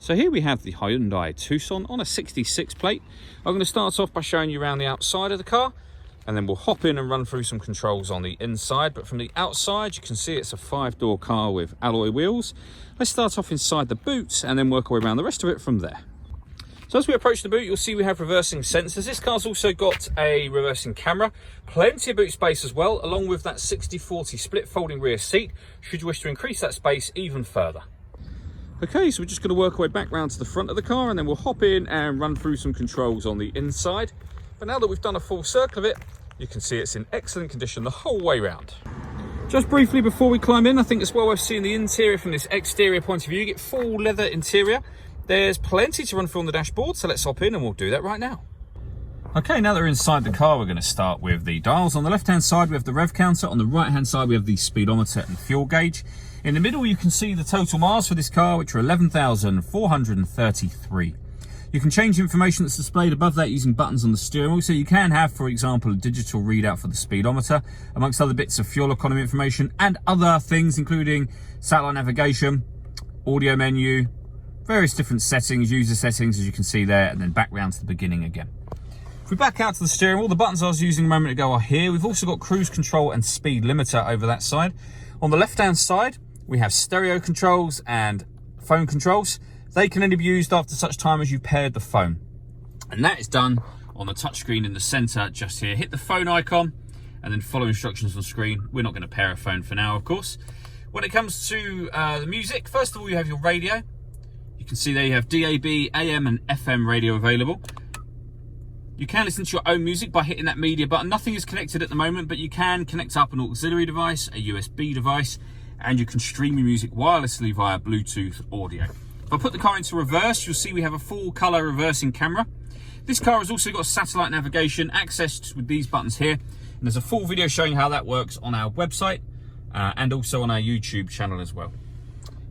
So here we have the Hyundai Tucson on a 66 plate. I'm going to start off by showing you around the outside of the car, and then we'll hop in and run through some controls on the inside. But from the outside, you can see it's a 5-door car with alloy wheels. Let's start off inside the boot and then work our way around the rest of it from there. So as we approach the boot, you'll see we have reversing sensors. This car's also got a reversing camera, plenty of boot space as well, along with that 60/40 split folding rear seat, should you wish to increase that space even further. Okay, so we're just going to work our way back round to the front of the car, and then we'll hop in and run through some controls on the inside. But now that we've done a full circle of it, you can see it's in excellent condition the whole way round. Just briefly before we climb in, I think it's well worth seeing the interior from this exterior point of view. You get full leather interior. There's plenty to run through on the dashboard, so let's hop in and we'll do that right now. Okay, now that we're inside the car, we're going to start with the dials. On the left-hand side, we have the rev counter. On the right-hand side, we have the speedometer and fuel gauge. In the middle, you can see the total miles for this car, which are 11,433. You can change the information that's displayed above that using buttons on the steering wheel. So you can have, for example, a digital readout for the speedometer, amongst other bits of fuel economy information and other things, including satellite navigation, audio menu, various different settings, user settings, as you can see there, and then back round to the beginning again. If we back out to the steering wheel, the buttons I was using a moment ago are here. We've also got cruise control and speed limiter over that side. On the left-hand side, we have stereo controls and phone controls. They can only be used after such time as you've paired the phone. And that is done on the touchscreen in the center just here. Hit the phone icon and then follow instructions on screen. We're not going to pair a phone for now, of course. When it comes to the music, first of all, you have your radio. You can see there you have DAB, AM and FM radio available. You can listen to your own music by hitting that media button. Nothing is connected at the moment, but you can connect up an auxiliary device, a USB device, and you can stream your music wirelessly via Bluetooth audio. If I put the car into reverse, you'll see we have a full color reversing camera. This car has also got satellite navigation accessed with these buttons here. And there's a full video showing how that works on our website and also on our YouTube channel as well.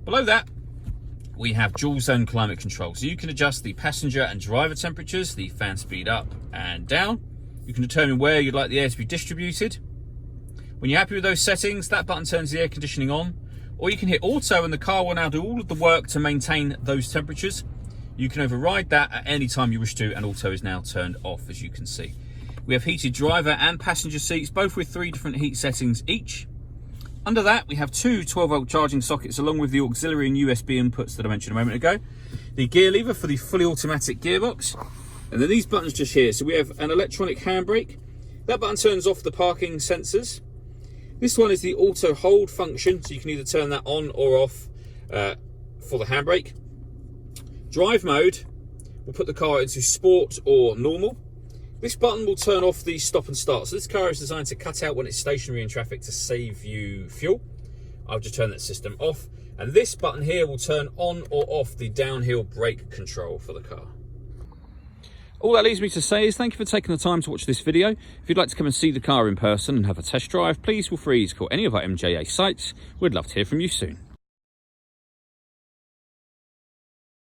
Below that, we have dual zone climate control. So you can adjust the passenger and driver temperatures, the fan speed up and down. You can determine where you'd like the air to be distributed. When you're happy with those settings, that button turns the air conditioning on, or you can hit auto and the car will now do all of the work to maintain those temperatures. You can override that at any time you wish to, and auto is now turned off, as you can see. We have heated driver and passenger seats, both with 3 different heat settings each. Under that, we have 2 12-volt charging sockets along with the auxiliary and USB inputs that I mentioned a moment ago. The gear lever for the fully automatic gearbox. And then these buttons just here. So we have an electronic handbrake. That button turns off the parking sensors. This one is the auto hold function. So you can either turn that on or off for the handbrake. Drive mode will put the car into sport or normal. This button will turn off the stop and start. So this car is designed to cut out when it's stationary in traffic to save you fuel. I'll just turn that system off. And this button here will turn on or off the downhill brake control for the car. All that leaves me to say is thank you for taking the time to watch this video. If you'd like to come and see the car in person and have a test drive, please feel free to call any of our MJA sites. We'd love to hear from you soon.